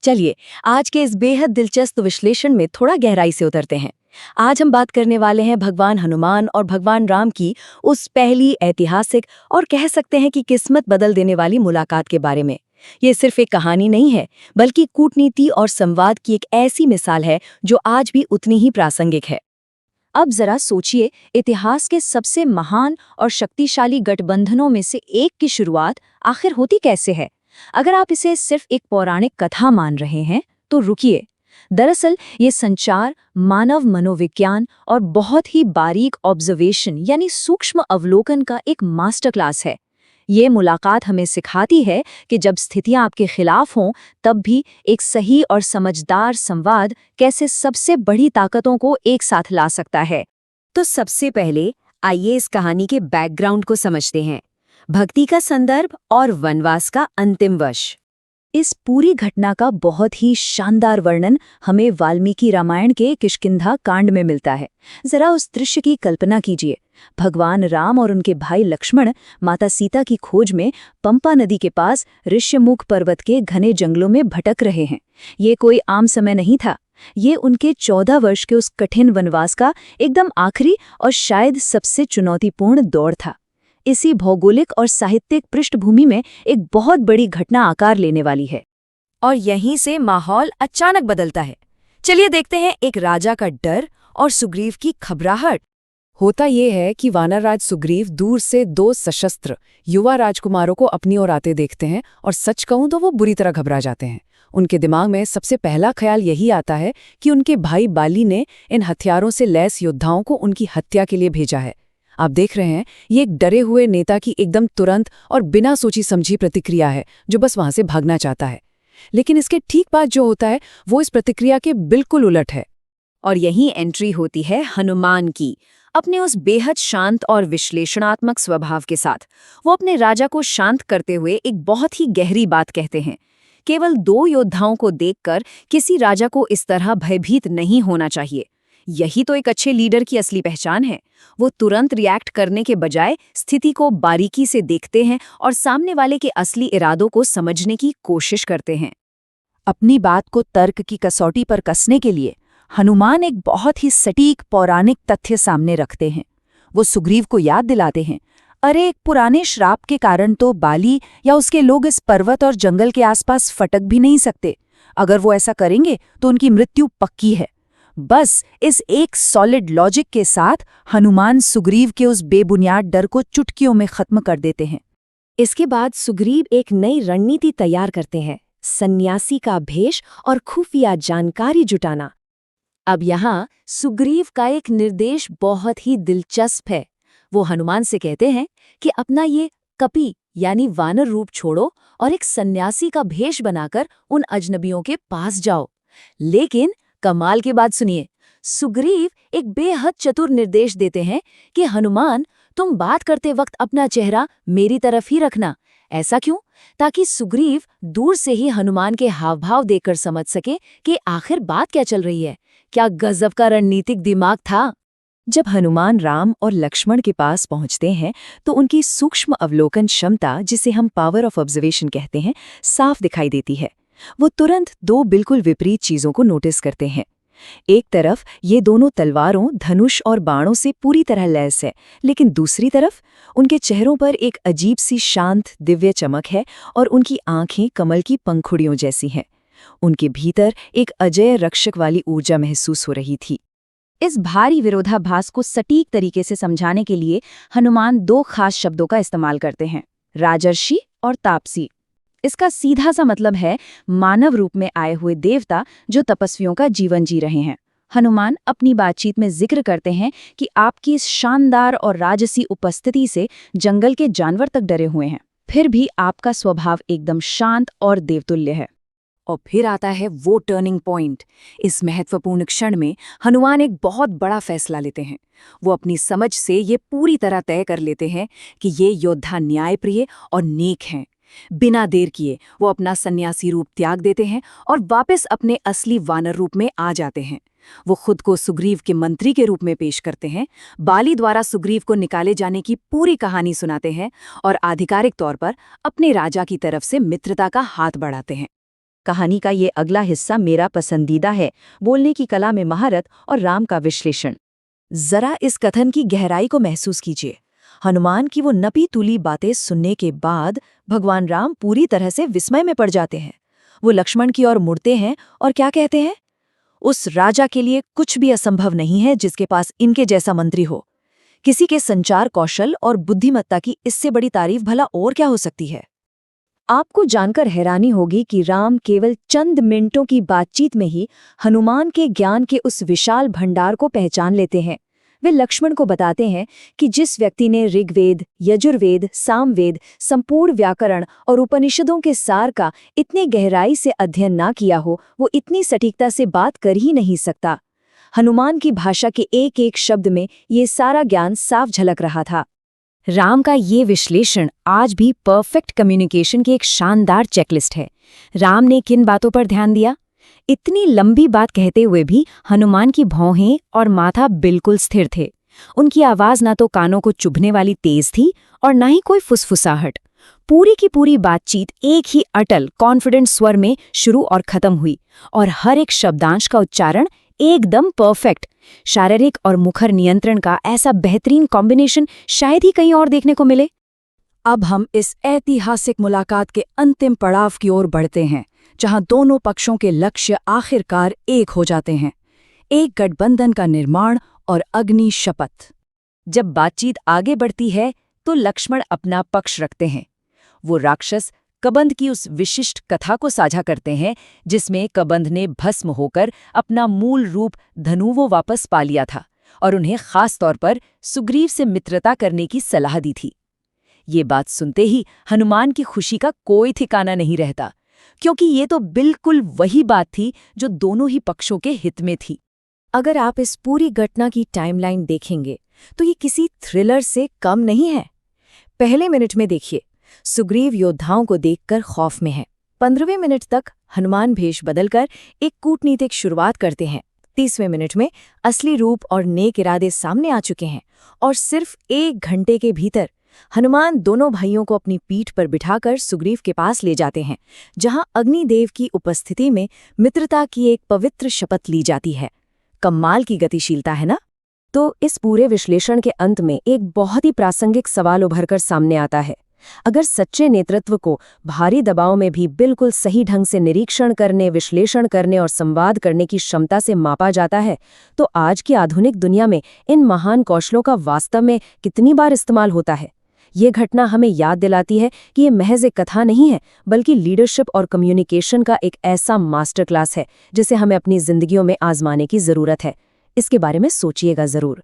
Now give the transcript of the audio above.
चलिए आज के इस बेहद दिलचस्प विश्लेषण में थोड़ा गहराई से उतरते हैं। आज हम बात करने वाले हैं भगवान हनुमान और भगवान राम की उस पहली ऐतिहासिक और कह सकते हैं कि किस्मत बदल देने वाली मुलाकात के बारे में। ये सिर्फ एक कहानी नहीं है, बल्कि कूटनीति और संवाद की एक ऐसी मिसाल है जो आज भी उतनी ही प्रासंगिक है। अब जरा सोचिए, इतिहास के सबसे महान और शक्तिशाली गठबंधनों में से एक की शुरुआत आखिर होती कैसे है? अगर आप इसे सिर्फ एक पौराणिक कथा मान रहे हैं तो रुकिए। दरअसल ये संचार, मानव मनोविज्ञान और बहुत ही बारीक ऑब्जर्वेशन यानी सूक्ष्म अवलोकन का एक मास्टर क्लास है। ये मुलाकात हमें सिखाती है कि जब स्थितियां आपके खिलाफ हों, तब भी एक सही और समझदार संवाद कैसे सबसे बड़ी ताकतों को एक साथ ला सकता है। तो सबसे पहले आइए इस कहानी के बैकग्राउंड को समझते हैं। भक्ति का संदर्भ और वनवास का अंतिम वर्ष। इस पूरी घटना का बहुत ही शानदार वर्णन हमें वाल्मीकि रामायण के किष्किंधा कांड में मिलता है। जरा उस दृश्य की कल्पना कीजिए। भगवान राम और उनके भाई लक्ष्मण माता सीता की खोज में पंपा नदी के पास ऋष्यमुख पर्वत के घने जंगलों में भटक रहे हैं। ये कोई आम समय नहीं था। ये उनके 14 वर्ष के उस कठिन वनवास का एकदम आखिरी और शायद सबसे चुनौतीपूर्ण दौर था। इसी भौगोलिक और साहित्यिक पृष्ठभूमि में एक बहुत बड़ी घटना आकार लेने वाली है। और यहीं से माहौल अचानक बदलता है। चलिए देखते हैं एक राजा का डर और सुग्रीव की घबराहट। होता ये है कि वानरराज सुग्रीव दूर से 2 सशस्त्र युवा राजकुमारों को अपनी ओर आते देखते हैं और सच कहूं तो वो बुरी तरह घबरा जाते हैं। उनके दिमाग में सबसे पहला ख्याल यही आता है कि उनके भाई बाली ने इन हथियारों से लैस योद्धाओं को उनकी हत्या के लिए भेजा है। आप देख रहे हैं, ये एक डरे हुए नेता की एकदम तुरंत और बिना सोची समझी प्रतिक्रिया है जो बस वहां से भागना चाहता है। लेकिन इसके ठीक बाद जो होता है वो इस प्रतिक्रिया के बिल्कुल उलट है। और यहीं एंट्री होती है हनुमान की, अपने उस बेहद शांत और विश्लेषणात्मक स्वभाव के साथ। वो अपने राजा को शांत करते हुए एक बहुत ही गहरी बात कहते हैं। केवल 2 योद्धाओं को देखकर किसी राजा को इस तरह भयभीत नहीं होना चाहिए। यही तो एक अच्छे लीडर की असली पहचान है। वो तुरंत रिएक्ट करने के बजाय स्थिति को बारीकी से देखते हैं और सामने वाले के असली इरादों को समझने की कोशिश करते हैं। अपनी बात को तर्क की कसौटी पर कसने के लिए हनुमान एक बहुत ही सटीक पौराणिक तथ्य सामने रखते हैं। वो सुग्रीव को याद दिलाते हैं, अरे एक पुराने श्राप के कारण तो बाली या उसके लोग इस पर्वत और जंगल के आसपास फटक भी नहीं सकते। अगर वो ऐसा करेंगे तो उनकी मृत्यु पक्की है। बस इस एक सॉलिड लॉजिक के साथ हनुमान सुग्रीव के उस बेबुनियाद डर को चुटकियों में खत्म कर देते हैं। इसके बाद सुग्रीव एक नई रणनीति तैयार करते हैं, सन्यासी का भेष और खुफिया जानकारी जुटाना। अब यहाँ सुग्रीव का एक निर्देश बहुत ही दिलचस्प है। वो हनुमान से कहते हैं कि अपना ये कपि यानी वानर रूप छोड़ो और एक सन्यासी का भेष बनाकर उन अजनबियों के पास जाओ। लेकिन कमाल की बात सुनिए, सुग्रीव एक बेहद चतुर निर्देश देते हैं कि हनुमान, तुम बात करते वक्त अपना चेहरा मेरी तरफ ही रखना। ऐसा क्यों? ताकि सुग्रीव दूर से ही हनुमान के हावभाव देखकर समझ सके कि आखिर बात क्या चल रही है। क्या गजब का रणनीतिक दिमाग था। जब हनुमान राम और लक्ष्मण के पास पहुंचते हैं तो उनकी सूक्ष्म अवलोकन क्षमता, जिसे हम पावर ऑफ ऑब्जर्वेशन कहते हैं, साफ दिखाई देती है। वो तुरंत 2 बिल्कुल विपरीत चीजों को नोटिस करते हैं। एक तरफ ये दोनों तलवारों, धनुष और बाणों से पूरी तरह लैस है, लेकिन दूसरी तरफ उनके चेहरों पर एक अजीब सी शांत दिव्य चमक है और उनकी आंखें कमल की पंखुड़ियों जैसी हैं। उनके भीतर एक अजय रक्षक वाली ऊर्जा महसूस हो रही थी। इस भारी विरोधाभास को सटीक तरीके से समझाने के लिए हनुमान 2 खास शब्दों का इस्तेमाल करते हैं, राजर्षि और तापसी। इसका सीधा सा मतलब है मानव रूप में आए हुए देवता जो तपस्वियों का जीवन जी रहे हैं। हनुमान अपनी बातचीत में जिक्र करते हैं कि आपकी इस शानदार और राजसी उपस्थिति से जंगल के जानवर तक डरे हुए हैं, फिर भी आपका स्वभाव एकदम शांत और देवतुल्य है। और फिर आता है वो टर्निंग पॉइंट। इस महत्वपूर्ण क्षण में हनुमान एक बहुत बड़ा फैसला लेते हैं। वो अपनी समझ से ये पूरी तरह तय कर लेते हैं कि ये योद्धा न्यायप्रिय और नेक हैं। बिना देर किए वो अपना सन्यासी रूप त्याग देते हैं और वापस अपने असली वानर रूप में आ जाते हैं। वो खुद को सुग्रीव के मंत्री के रूप में पेश करते हैं, बाली द्वारा सुग्रीव को निकाले जाने की पूरी कहानी सुनाते हैं और आधिकारिक तौर पर अपने राजा की तरफ से मित्रता का हाथ बढ़ाते हैं। कहानी का ये अगला हिस्सा मेरा पसंदीदा है, बोलने की कला में महारत और राम का विश्लेषण। जरा इस कथन की गहराई को महसूस कीजिए। हनुमान की वो नपी तुली बातें सुनने के बाद भगवान राम पूरी तरह से विस्मय में पड़ जाते हैं। वो लक्ष्मण की ओर मुड़ते हैं और क्या कहते हैं? उस राजा के लिए कुछ भी असंभव नहीं है जिसके पास इनके जैसा मंत्री हो। किसी के संचार कौशल और बुद्धिमत्ता की इससे बड़ी तारीफ भला और क्या हो सकती है? आपको जानकर हैरानी होगी कि राम केवल चंद मिनटों की बातचीत में ही हनुमान के ज्ञान के उस विशाल भंडार को पहचान लेते हैं। वे लक्ष्मण को बताते हैं कि जिस व्यक्ति ने ऋग्वेद, यजुर्वेद, सामवेद, संपूर्ण व्याकरण और उपनिषदों के सार का इतने गहराई से अध्ययन ना किया हो, वो इतनी सटीकता से बात कर ही नहीं सकता। हनुमान की भाषा के एक एक शब्द में ये सारा ज्ञान साफ झलक रहा था। राम का ये विश्लेषण आज भी परफेक्ट कम्युनिकेशन की एक शानदार चेकलिस्ट है। राम ने किन बातों पर ध्यान दिया? इतनी लंबी बात कहते हुए भी हनुमान की भौहें और माथा बिल्कुल स्थिर थे। उनकी आवाज ना तो कानों को चुभने वाली तेज थी और ना ही कोई फुसफुसाहट। पूरी की पूरी बातचीत एक ही अटल, कॉन्फिडेंट स्वर में शुरू और खत्म हुई, और हर एक शब्दांश का उच्चारण एकदम परफेक्ट। शारीरिक और मुखर नियंत्रण का ऐसा बेहतरीन कॉम्बिनेशन शायद ही कहीं और देखने को मिले। अब हम इस ऐतिहासिक मुलाकात के अंतिम पड़ाव की ओर बढ़ते हैं, जहां दोनों पक्षों के लक्ष्य आखिरकार एक हो जाते हैं। एक गठबंधन का निर्माण और अग्नि शपथ। जब बातचीत आगे बढ़ती है तो लक्ष्मण अपना पक्ष रखते हैं। वो राक्षस कबंध की उस विशिष्ट कथा को साझा करते हैं जिसमें कबंध ने भस्म होकर अपना मूल रूप धनुवो वापस पा लिया था और उन्हें खास तौर पर सुग्रीव से मित्रता करने की सलाह दी थी। ये बात सुनते ही हनुमान की खुशी का कोई ठिकाना नहीं रहता, क्योंकि ये तो बिल्कुल वही बात थी जो दोनों ही पक्षों के हित में थी। अगर आप इस पूरी घटना की टाइमलाइन देखेंगे तो ये किसी थ्रिलर से कम नहीं है। पहले मिनट में देखिए, सुग्रीव योद्धाओं को देखकर खौफ में है। 15वें मिनट तक हनुमान भेष बदलकर एक कूटनीतिक शुरुआत करते हैं। 30वें मिनट में असली रूप और नेक इरादे सामने आ चुके हैं, और सिर्फ 1 घंटे के भीतर हनुमान दोनों भाइयों को अपनी पीठ पर बिठाकर सुग्रीव के पास ले जाते हैं, जहां अग्निदेव की उपस्थिति में मित्रता की एक पवित्र शपथ ली जाती है। कमाल की गतिशीलता है ना? तो इस पूरे विश्लेषण के अंत में एक बहुत ही प्रासंगिक सवाल उभरकर सामने आता है। अगर सच्चे नेतृत्व को भारी दबाव में भी बिल्कुल सही ढंग से निरीक्षण करने, विश्लेषण करने और संवाद करने की क्षमता से मापा जाता है, तो आज की आधुनिक दुनिया में इन महान कौशलों का वास्तव में कितनी बार इस्तेमाल होता है? ये घटना हमें याद दिलाती है कि ये महज एक कथा नहीं है, बल्कि लीडरशिप और कम्युनिकेशन का एक ऐसा मास्टर क्लास है जिसे हमें अपनी जिंदगियों में आजमाने की जरूरत है। इसके बारे में सोचिएगा जरूर।